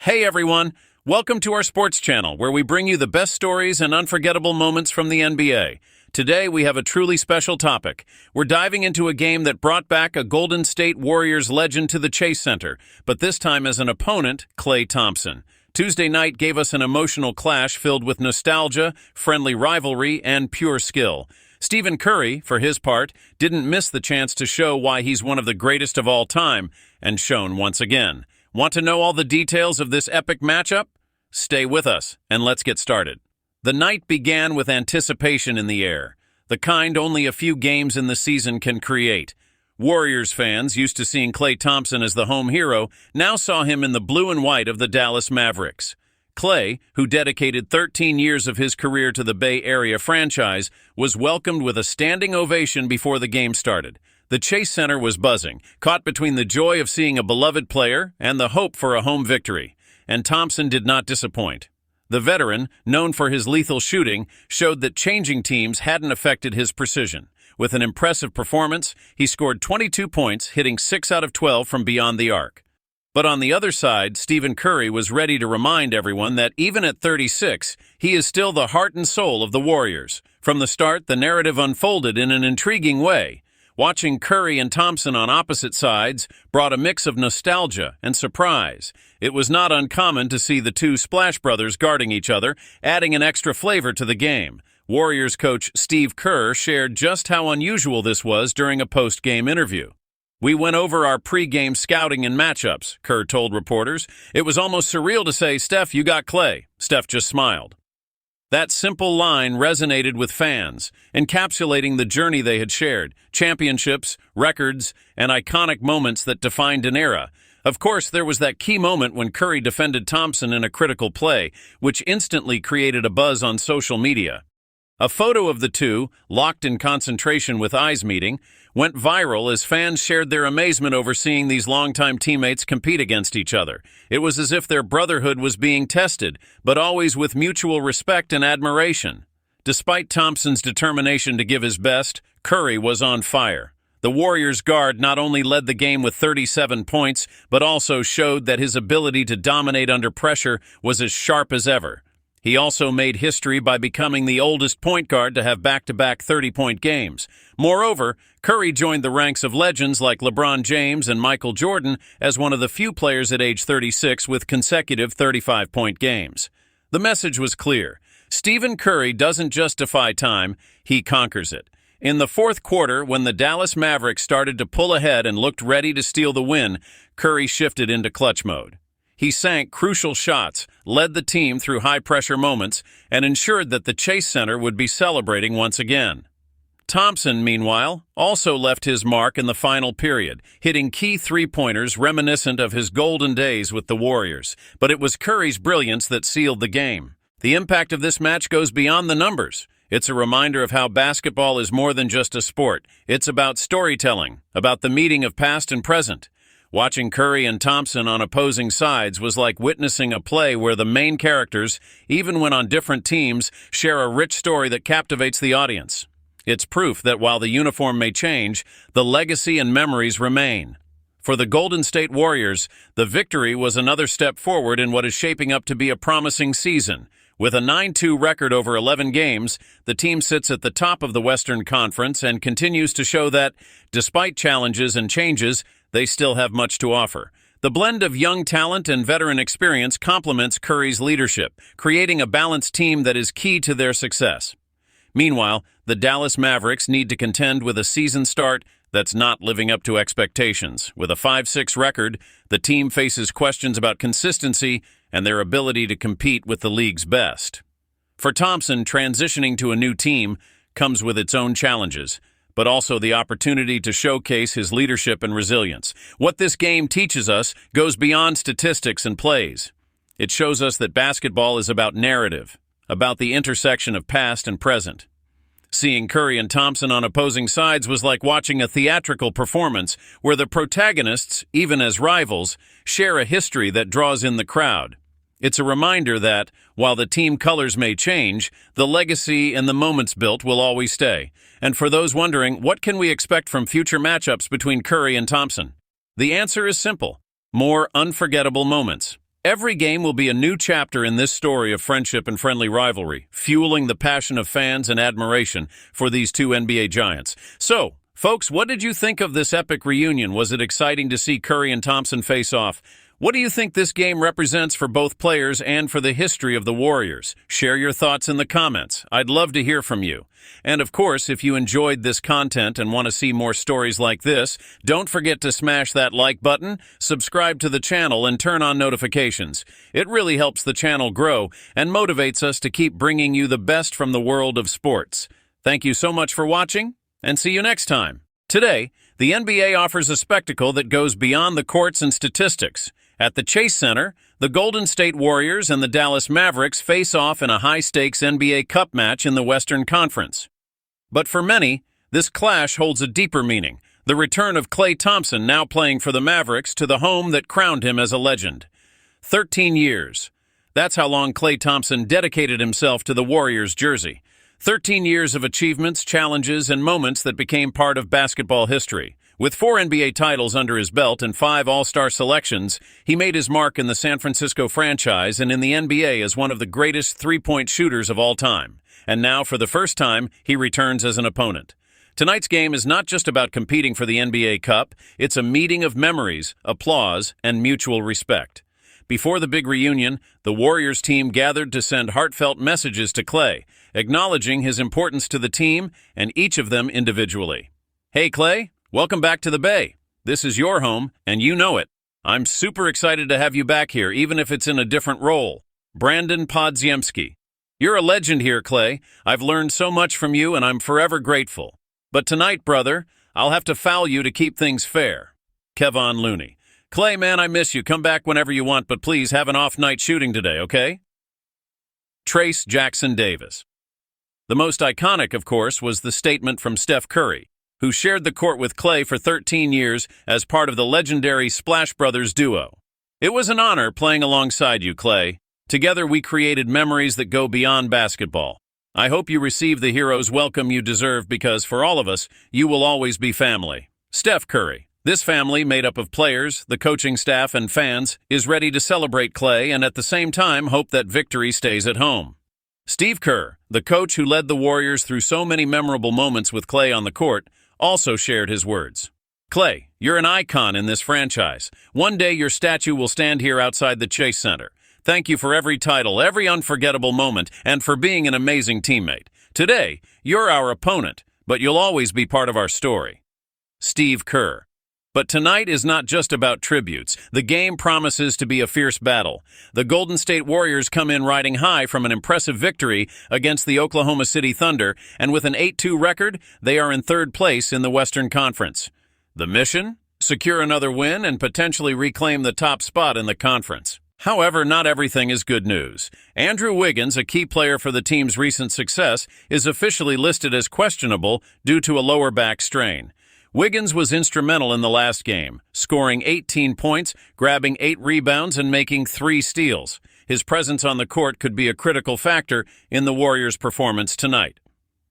Hey everyone, welcome to our sports channel where we bring you the best stories and unforgettable moments from the NBA. Today we have a truly special topic. We're diving into a game that brought back a Golden State Warriors legend to the Chase Center, but this time as an opponent, Klay Thompson. Tuesday night gave us an emotional clash filled with nostalgia, friendly rivalry, and pure skill. Stephen Curry, for his part, didn't miss the chance to show why he's one of the greatest of all time, and shown once again. Want to know all the details of this epic matchup? Stay with us, and let's get started. The night began with anticipation in the air, the kind only a few games in the season can create. Warriors fans, used to seeing Klay Thompson as the home hero, now saw him in the blue and white of the Dallas Mavericks. Klay, who dedicated 13 years of his career to the Bay Area franchise, was welcomed with a standing ovation before the game started. The Chase Center was buzzing, caught between the joy of seeing a beloved player and the hope for a home victory. And Thompson did not disappoint. The veteran, known for his lethal shooting, showed that changing teams hadn't affected his precision. With an impressive performance, he scored 22 points, hitting 6 out of 12 from beyond the arc. But on the other side, Stephen Curry was ready to remind everyone that even at 36, he is still the heart and soul of the Warriors. From the start, the narrative unfolded in an intriguing way. Watching Curry and Thompson on opposite sides brought a mix of nostalgia and surprise. It was not uncommon to see the two Splash Brothers guarding each other, adding an extra flavor to the game. Warriors coach Steve Kerr shared just how unusual this was during a post-game interview. "We went over our pre-game scouting and matchups," Kerr told reporters. "It was almost surreal to say, 'Steph, you got Klay.' Steph just smiled." That simple line resonated with fans, encapsulating the journey they had shared, championships, records, and iconic moments that defined an era. Of course, there was that key moment when Curry defended Thompson in a critical play, which instantly created a buzz on social media. A photo of the two, locked in concentration with eyes meeting, went viral as fans shared their amazement over seeing these longtime teammates compete against each other. It was as if their brotherhood was being tested, but always with mutual respect and admiration. Despite Thompson's determination to give his best, Curry was on fire. The Warriors guard not only led the game with 37 points, but also showed that his ability to dominate under pressure was as sharp as ever. He also made history by becoming the oldest point guard to have back-to-back 30-point games. Moreover, Curry joined the ranks of legends like LeBron James and Michael Jordan as one of the few players at age 36 with consecutive 35-point games. The message was clear. Stephen Curry doesn't just defy time, he conquers it. In the fourth quarter, when the Dallas Mavericks started to pull ahead and looked ready to steal the win, Curry shifted into clutch mode. He sank crucial shots, led the team through high-pressure moments, and ensured that the Chase Center would be celebrating once again. Thompson, meanwhile, also left his mark in the final period, hitting key three-pointers reminiscent of his golden days with the Warriors. But it was Curry's brilliance that sealed the game. The impact of this match goes beyond the numbers. It's a reminder of how basketball is more than just a sport. It's about storytelling, about the meeting of past and present. Watching Curry and Thompson on opposing sides was like witnessing a play where the main characters, even when on different teams, share a rich story that captivates the audience. It's proof that while the uniform may change, the legacy and memories remain. For the Golden State Warriors, the victory was another step forward in what is shaping up to be a promising season. With a 9-2 record over 11 games, the team sits at the top of the Western Conference and continues to show that, despite challenges and changes, they still have much to offer. The blend of young talent and veteran experience complements Curry's leadership, creating a balanced team that is key to their success. Meanwhile, the Dallas Mavericks need to contend with a season start that's not living up to expectations. With a 5-6 record, the team faces questions about consistency and their ability to compete with the league's best. For Thompson, transitioning to a new team comes with its own challenges, but also the opportunity to showcase his leadership and resilience. What this game teaches us goes beyond statistics and plays. It shows us that basketball is about narrative, about the intersection of past and present. Seeing Curry and Thompson on opposing sides was like watching a theatrical performance where the protagonists, even as rivals, share a history that draws in the crowd. It's a reminder that, while the team colors may change, the legacy and the moments built will always stay. And for those wondering, what can we expect from future matchups between Curry and Thompson? The answer is simple: more unforgettable moments. Every game will be a new chapter in this story of friendship and friendly rivalry, fueling the passion of fans and admiration for these two NBA giants. So, folks, what did you think of this epic reunion? Was it exciting to see Curry and Thompson face off? What do you think this game represents for both players and for the history of the Warriors? Share your thoughts in the comments. I'd love to hear from you. And of course, if you enjoyed this content and want to see more stories like this, don't forget to smash that like button, subscribe to the channel, and turn on notifications. It really helps the channel grow and motivates us to keep bringing you the best from the world of sports. Thank you so much for watching, and see you next time. Today, the NBA offers a spectacle that goes beyond the courts and statistics. At the Chase Center, the Golden State Warriors and the Dallas Mavericks face off in a high-stakes NBA Cup match in the Western Conference. But for many, this clash holds a deeper meaning, the return of Klay Thompson now playing for the Mavericks to the home that crowned him as a legend. 13 years. That's how long Klay Thompson dedicated himself to the Warriors jersey. 13 years of achievements, challenges, and moments that became part of basketball history. With 4 NBA titles under his belt and 5 All-Star selections, he made his mark in the San Francisco franchise and in the NBA as one of the greatest three-point shooters of all time. And now, for the first time, he returns as an opponent. Tonight's game is not just about competing for the NBA Cup, it's a meeting of memories, applause, and mutual respect. Before the big reunion, the Warriors team gathered to send heartfelt messages to Klay, acknowledging his importance to the team and each of them individually. Hey, Klay. Welcome back to the Bay. This is your home, and you know it. I'm super excited to have you back here, even if it's in a different role. Brandon Podziemski. You're a legend here, Klay. I've learned so much from you, and I'm forever grateful. But tonight, brother, I'll have to foul you to keep things fair. Kevon Looney. Klay, man, I miss you. Come back whenever you want, but please have an off night shooting today, okay? Trace Jackson Davis. The most iconic, of course, was the statement from Steph Curry, who shared the court with Klay for 13 years as part of the legendary Splash Brothers duo. It was an honor playing alongside you, Klay. Together we created memories that go beyond basketball. I hope you receive the hero's welcome you deserve because for all of us, you will always be family. Steph Curry. This family, made up of players, the coaching staff, and fans, is ready to celebrate Klay and at the same time hope that victory stays at home. Steve Kerr, the coach who led the Warriors through so many memorable moments with Klay on the court, also shared his words. Klay, you're an icon in this franchise. One day your statue will stand here outside the Chase Center. Thank you for every title, every unforgettable moment, and for being an amazing teammate. Today, you're our opponent, but you'll always be part of our story. Steve Kerr. But tonight is not just about tributes. The game promises to be a fierce battle. The Golden State Warriors come in riding high from an impressive victory against the Oklahoma City Thunder, and with an 8-2 record, they are in third place in the Western Conference. The mission? Secure another win and potentially reclaim the top spot in the conference. However, not everything is good news. Andrew Wiggins, a key player for the team's recent success, is officially listed as questionable due to a lower back strain. Wiggins was instrumental in the last game, scoring 18 points, grabbing 8 rebounds, and making 3 steals. His presence on the court could be a critical factor in the Warriors' performance tonight.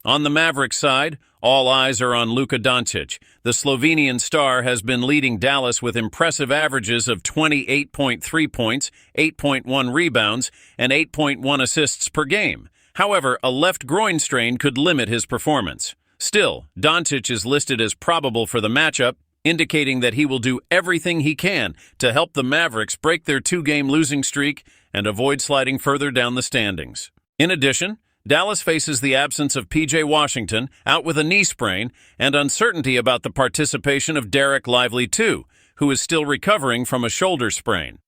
On the Mavericks side, all eyes are on Luka Doncic. The Slovenian star has been leading Dallas with impressive averages of 28.3 points, 8.1 rebounds, and 8.1 assists per game. However, a left groin strain could limit his performance. Still, Doncic is listed as probable for the matchup, indicating that he will do everything he can to help the Mavericks break their 2-game losing streak and avoid sliding further down the standings. In addition, Dallas faces the absence of P.J. Washington, out with a knee sprain, and uncertainty about the participation of Derek Lively II, who is still recovering from a shoulder sprain.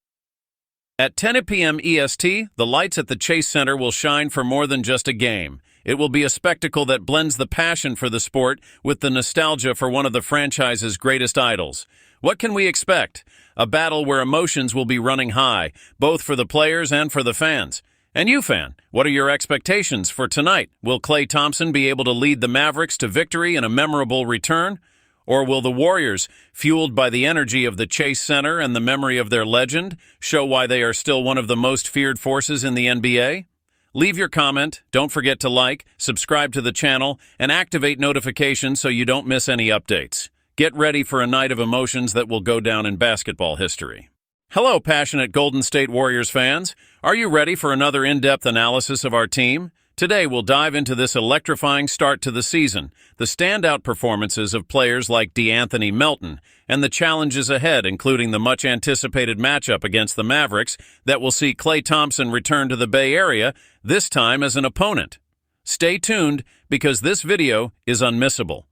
At 10 p.m. EST, the lights at the Chase Center will shine for more than just a game. It will be a spectacle that blends the passion for the sport with the nostalgia for one of the franchise's greatest idols. What can we expect? A battle where emotions will be running high, both for the players and for the fans. And you, fan, what are your expectations for tonight? Will Klay Thompson be able to lead the Mavericks to victory in a memorable return? Or will the Warriors, fueled by the energy of the Chase Center and the memory of their legend, show why they are still one of the most feared forces in the NBA? Leave your comment, don't forget to like, subscribe to the channel, and activate notifications so you don't miss any updates. Get ready for a night of emotions that will go down in basketball history. Hello, passionate Golden State Warriors fans. Are you ready for another in-depth analysis of our team? Today, we'll dive into this electrifying start to the season, the standout performances of players like DeAnthony Melton, and the challenges ahead, including the much-anticipated matchup against the Mavericks that will see Klay Thompson return to the Bay Area, this time as an opponent. Stay tuned, because this video is unmissable.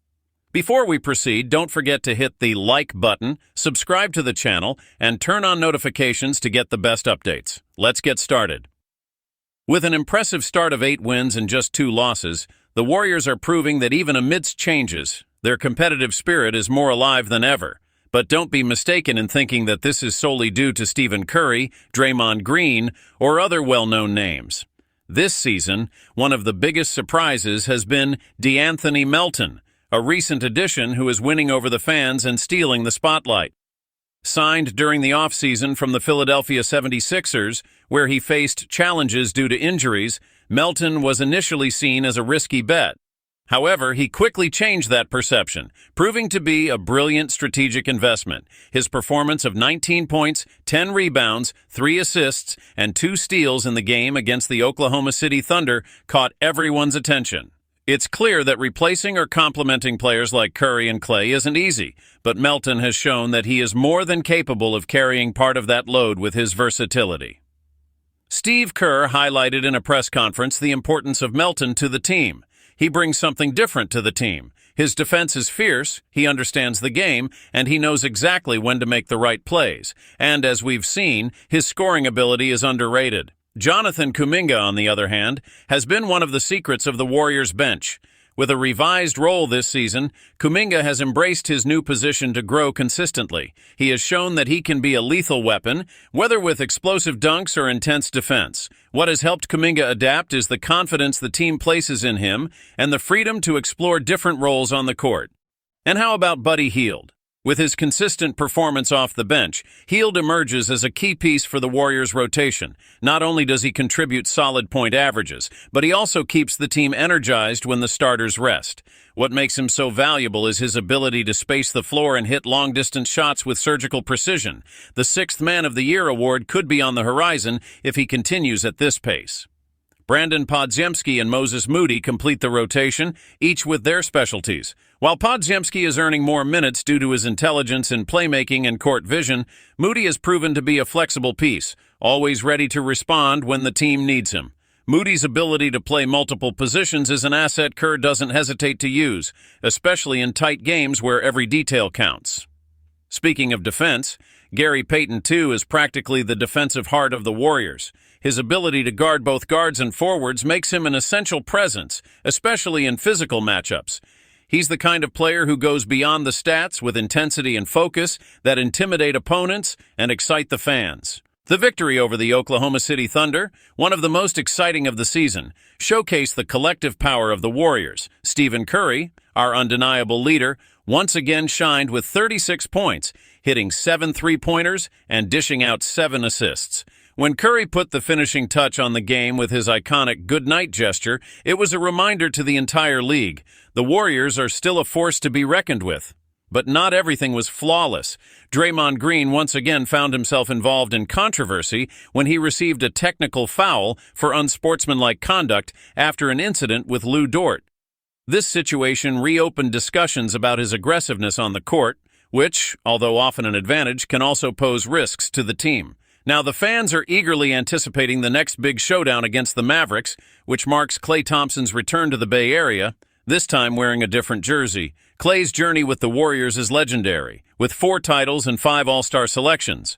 Before we proceed, don't forget to hit the like button, subscribe to the channel, and turn on notifications to get the best updates. Let's get started. With an impressive start of 8 wins and just 2 losses, the Warriors are proving that even amidst changes, their competitive spirit is more alive than ever. But don't be mistaken in thinking that this is solely due to Stephen Curry, Draymond Green, or other well-known names. This season, one of the biggest surprises has been DeAnthony Melton, a recent addition who is winning over the fans and stealing the spotlight. Signed during the offseason from the Philadelphia 76ers, where he faced challenges due to injuries, Melton was initially seen as a risky bet. However, he quickly changed that perception, proving to be a brilliant strategic investment. His performance of 19 points, 10 rebounds, 3 assists, and 2 steals in the game against the Oklahoma City Thunder caught everyone's attention. It's clear that replacing or complementing players like Curry and Klay isn't easy, but Melton has shown that he is more than capable of carrying part of that load with his versatility. Steve Kerr highlighted in a press conference the importance of Melton to the team. He brings something different to the team. His defense is fierce, he understands the game, and he knows exactly when to make the right plays. And as we've seen, his scoring ability is underrated. Jonathan Kuminga, on the other hand, has been one of the secrets of the Warriors bench. With a revised role this season, Kuminga has embraced his new position to grow consistently. He has shown that he can be a lethal weapon, whether with explosive dunks or intense defense. What has helped Kuminga adapt is the confidence the team places in him and the freedom to explore different roles on the court. And how about Buddy Hield? With his consistent performance off the bench, Hield emerges as a key piece for the Warriors' rotation. Not only does he contribute solid point averages, but he also keeps the team energized when the starters rest. What makes him so valuable is his ability to space the floor and hit long-distance shots with surgical precision. The 6th Man of the Year award could be on the horizon if he continues at this pace. Brandon Podziemski and Moses Moody complete the rotation, each with their specialties. While Podziemski is earning more minutes due to his intelligence in playmaking and court vision, Moody has proven to be a flexible piece, always ready to respond when the team needs him. Moody's ability to play multiple positions is an asset Kerr doesn't hesitate to use, especially in tight games where every detail counts. Speaking of defense, Gary Payton, too, is practically the defensive heart of the Warriors. His ability to guard both guards and forwards makes him an essential presence, especially in physical matchups. He's the kind of player who goes beyond the stats with intensity and focus that intimidate opponents and excite the fans. The victory over the Oklahoma City Thunder, one of the most exciting of the season, showcased the collective power of the Warriors. Stephen Curry, our undeniable leader, once again shined with 36 points, hitting 7 3-pointers and dishing out 7 assists. When Curry put the finishing touch on the game with his iconic goodnight gesture, it was a reminder to the entire league. The Warriors are still a force to be reckoned with. But not everything was flawless. Draymond Green once again found himself involved in controversy when he received a technical foul for unsportsmanlike conduct after an incident with Lou Dort. This situation reopened discussions about his aggressiveness on the court, which, although often an advantage, can also pose risks to the team. Now, the fans are eagerly anticipating the next big showdown against the Mavericks, which marks Klay Thompson's return to the Bay Area, this time wearing a different jersey. Klay's journey with the Warriors is legendary, with 4 titles and 5 All-Star selections.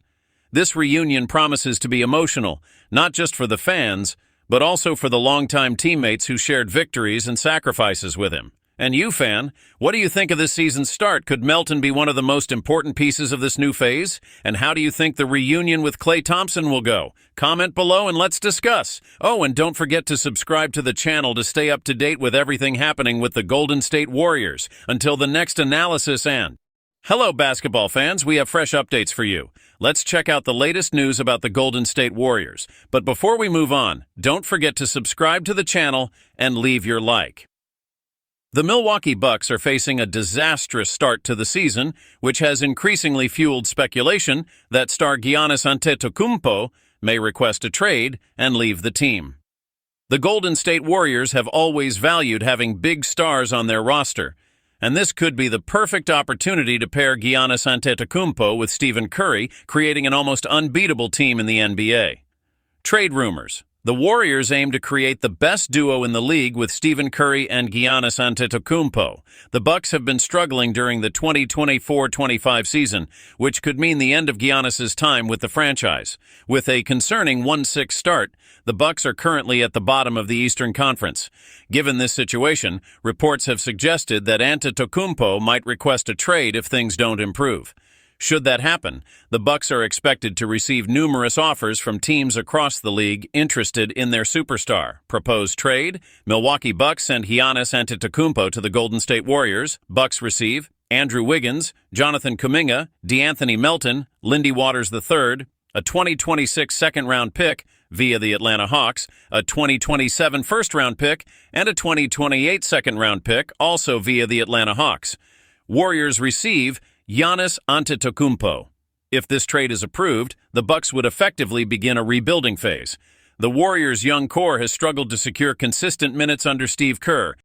This reunion promises to be emotional, not just for the fans, but also for the longtime teammates who shared victories and sacrifices with him. And you, fan, what do you think of this season's start? Could Melton be one of the most important pieces of this new phase? And how do you think the reunion with Klay Thompson will go? Comment below and let's discuss. Oh, and don't forget to subscribe to the channel to stay up to date with everything happening with the Golden State Warriors. Until the next analysis and... Hello, basketball fans. We have fresh updates for you. Let's check out the latest news about the Golden State Warriors. But before we move on, don't forget to subscribe to the channel and leave your like. The Milwaukee Bucks are facing a disastrous start to the season, which has increasingly fueled speculation that star Giannis Antetokounmpo may request a trade and leave the team. The Golden State Warriors have always valued having big stars on their roster, and this could be the perfect opportunity to pair Giannis Antetokounmpo with Stephen Curry, creating an almost unbeatable team in the NBA. Trade rumors. The Warriors aim to create the best duo in the league with Stephen Curry and Giannis Antetokounmpo. The Bucks have been struggling during the 2024-25 season, which could mean the end of Giannis's time with the franchise. With a concerning 1-6 start, the Bucks are currently at the bottom of the Eastern Conference. Given this situation, reports have suggested that Antetokounmpo might request a trade if things don't improve. Should that happen, the Bucks are expected to receive numerous offers from teams across the league interested in their superstar. Proposed trade: Milwaukee Bucks send Giannis Antetokounmpo to the Golden State Warriors. Bucks receive Andrew Wiggins, Jonathan Kuminga, DeAnthony Melton, Lindy Waters III, a 2026 second-round pick via the Atlanta Hawks, a 2027 first-round pick, and a 2028 second-round pick also via the Atlanta Hawks. Warriors receive Giannis Antetokounmpo. If this trade is approved, the Bucks would effectively begin a rebuilding phase. The Warriors' young core has struggled to secure consistent minutes under Steve Kerr,